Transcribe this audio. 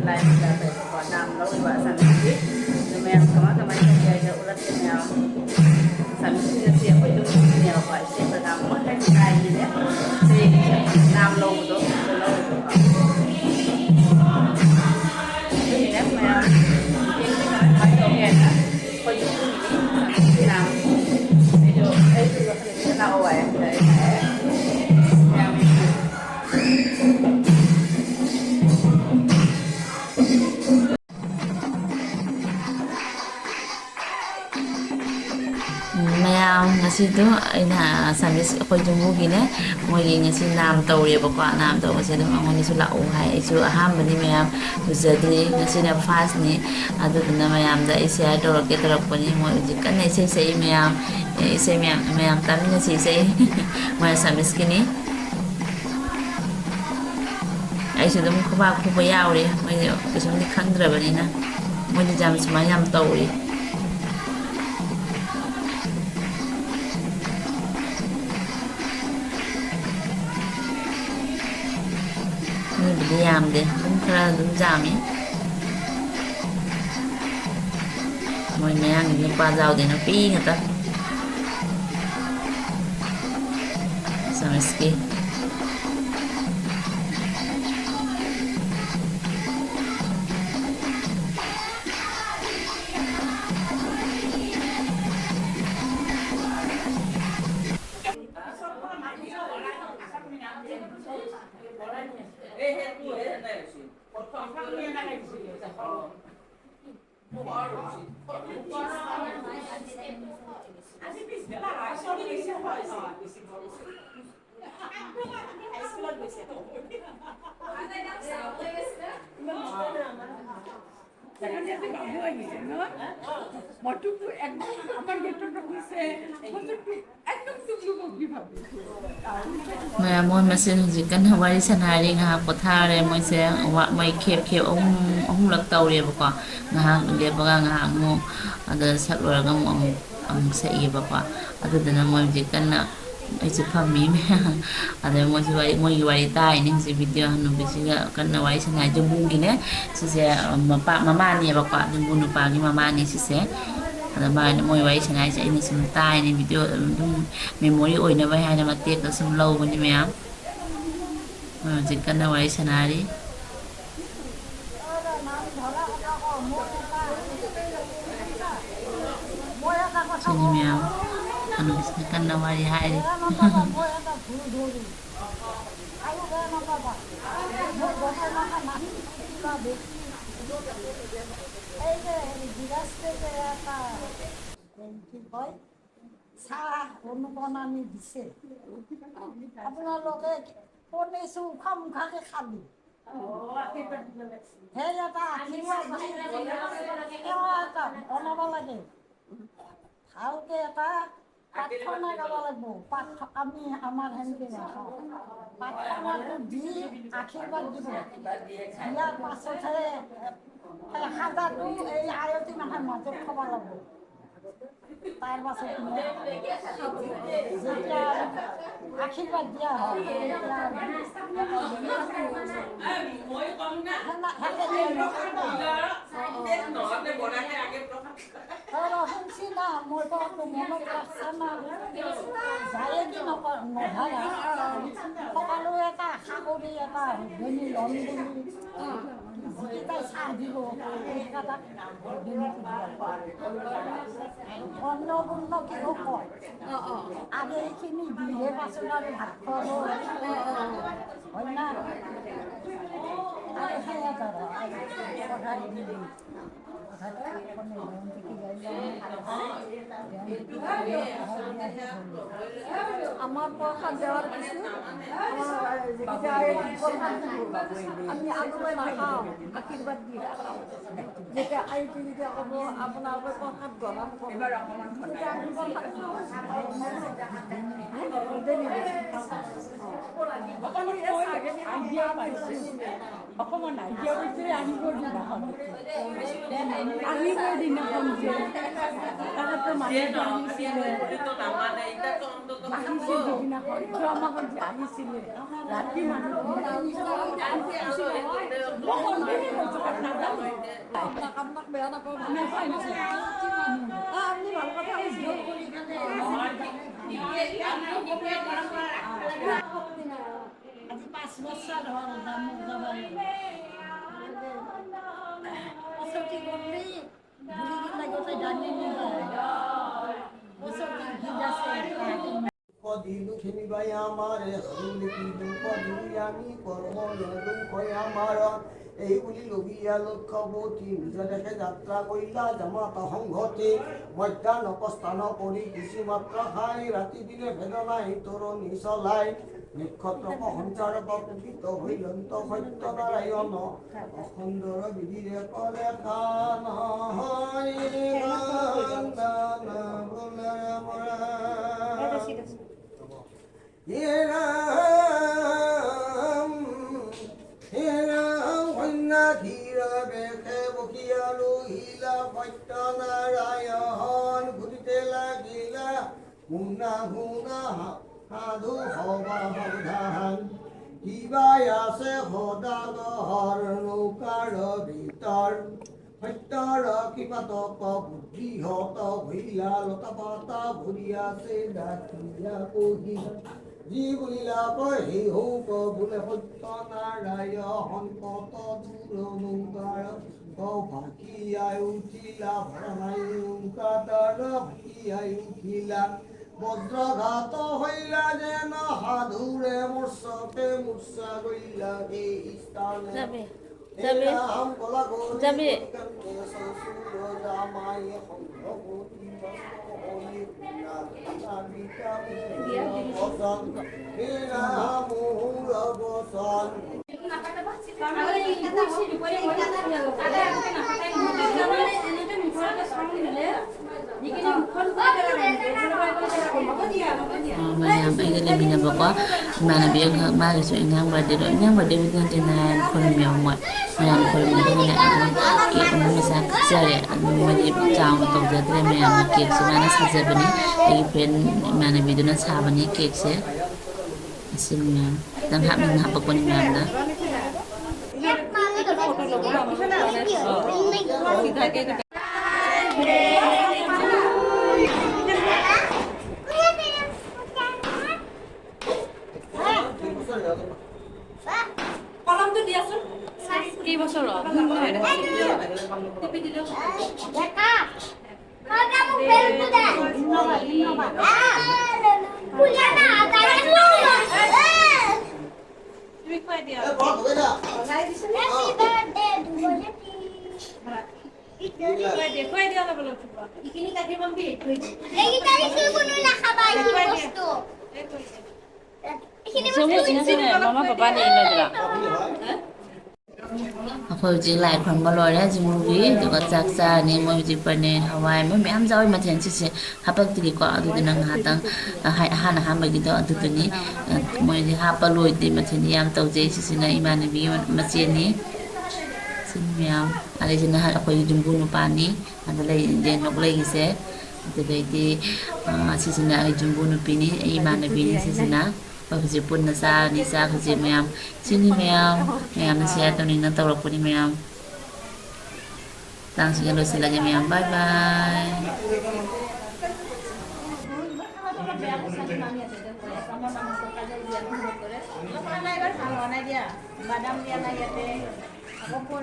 lain kita nam lalu iba sampai memang kemana dia ada ulat yang sampai siapa itu yang apa sih pertama kan kain ya si nam lalu itu ini kan memang ini kan macam kan kau itu ini nam itu tahu ya Mayam ngasi tu ina samis ko jumbugi ne mo yi ngasi nam tawre ba ko nam taw ngasi dum angoni su la o hai su aham bani mayam uzadi ngasi na fast ni adu na mayam da isia to ke to ko ni mo ji kan ne sei mayam sei mayam tam ni sei mo samis kini ai su dum ko ba yaw re mo yo ke sum ni khandra bani na mo ni jam su mayam tawre ni beliam deh, kera jami. Mọi nhà người qua giàu thì nó phí người ta. Samiski. Mẹ môi mà xin chỉ cần Hawaii sân hai đi ngà có tha đây môi sẽ môi kẹp ông lật tàu đi bọc ngà đi bọc ngà ngô ada sạc rồi ngà ông sẽ đi bọc ada dana môi chỉ cần ai chỉ phàm mì mẹ ada môi Hawaii tai nên chỉ video nó bị chỉ cần Hawaii sân hai jumbo gini sẽ mama ni bọc jumbo nu pagi mama ni sẽ ada bahan mo iwai sanay sa ini suntay ni video memory oy na bay hana matik na sumlaw mo ni maya jika na wai sanari sini maya ano bisa kan na wari hai চাহ অনুপ্ৰণালী দিছে আপোনালোকে শুনিছোঁ মুখামুখাকে খালি সেই এটা আশীৰ্বাদ এটা বনাব লাগে ভালকে এটা প্ৰাৰ্থনা গাব লাগিব আমি আমাৰ সেনেকৈ নাখাওঁ প্ৰাৰ্থনাটো দি আশীৰ্বাদ দিব দিয়াৰ পাছতহে হাজাৰটো এই আয়তী মাহৰ মাজত খাব লাগিব তাৰ পাছত যেতিয়া আশীৰ্বাদ দিয়া হয় শুনছি না মোৰ পৰাটো মনত ৰাখছে না যায়ে কি নধৰা সকলো এটা আশা কৰি এটা ধনী ল'ম বুলি যিকেইটাই চাহ দিব সেইকেইটাক অন্নপূৰ্ণ কিয় কয় আগে এইখিনি দিহে পাছত আৰু ভাত খোৱাব হয় না আৰু সেয়া পঠাই দিবি আমার প্রসাদ দেওয়ার কিছু আমি আগুলো নাখাও আশীর্বাদ দিয়ে যেটা আইটি দিতে কব আপনার প্রসাদ গরম অকণমান নাইকিয়া কৰিছে আহিবৰ দিনাখন আহিবৰ দিনাখন যে তাহাঁতৰ মানুহটো আহিছিলে আহিছিল সেইদিনাখন যোৱামাহত যে আহিছিলে ৰাতি মানুহ আপোনাক বেয়া নাপাব নাপায় আপুনি ভাল কথা আজি 5 বছৰ হ'ল যাম যাব ওচৰতে গ'লে ভুলি লাগতে জানি কদিলু খেলিবাই আমারে হইলে কি কদিলু আমি কর্ম নয় আমার এই বুলি লগিয়া লক্ষ্যৱতী নিজ দেশে যাত্ৰা কৰিলা জামাতা সংঘতে মধ্যাহ্ন প্ৰস্থান কৰি কিছু মাত্ৰ খাই ৰাতি দিনে ভেদনা হিতৰণি চলাই নক্ষত্ৰ সঞ্চাৰ প্ৰকৃত হৈলন্ত সত্যনাৰায়ণ অসুন্দৰ বিধিৰে কৰে কান সত্যনাৰায়ণ ঘূৰিতে লাগিলা শুনা শুনা সাধু হবা সাৱধান কিবাই আছে সদাগৰ নৌকাৰ ভিতৰ সত্যৰ কৃপাতক বুদ্ধিহত ভৈলা লতা পাতা ভৰি আছে ডাকিয়া কহিলা যি বুলিলা কয় সেই হৌক বোলে সত্যনাৰায়ণ কত দূৰ নৌকাৰ ভাকিয়াই উঠিলা ভৰাই নৌকাদাৰ ভাকিয়াই উঠিলা বজ্ৰঘাত হইলা যেন সাধুৰে মূৰ্ছতে মূৰ্ছা গইলা এই স্থানে রাম কলা যাবে জামাই সংঘপতি mayam ay galing binabako manabiyag magiso inyang badiro bigan tinahan khuramba mo mayam khuramba ko na ke mo sa sare madi chaw to jatre mayam cake se mana sa bani ay friend manabido na sa bani cake se asim mayam dan hap ko ni mayam na কলমটো দিয়াচোন কি বছৰ তুমি খুৱাই দিয়া খুৱাই দিয়া অলপ অলপ এইখিনি কাটি বন্ধি mama papa ni lo dira ako ji lai khon ba lo ra ji movie to ka chak cha ni mo ji pa ne hawai mo mem jaw ma then chi hapak ti ko adu din ang hatang han ha ma gi do adu ni mo ji ha pa lo ti ma then yam tau je chi na imani bi ma che ni sin miam ale ji na ha ko ji jumbu no pa ni adu lai de no lai gi se adu dai ti si na jumbu no pi ni imani bi ni si na Pagkasi pun na sa ni sa kasi mayam sini mayam na siya to ni na tawag po ni mayam tang sigalo sila niya mayam bye bye badam dia na yate ako po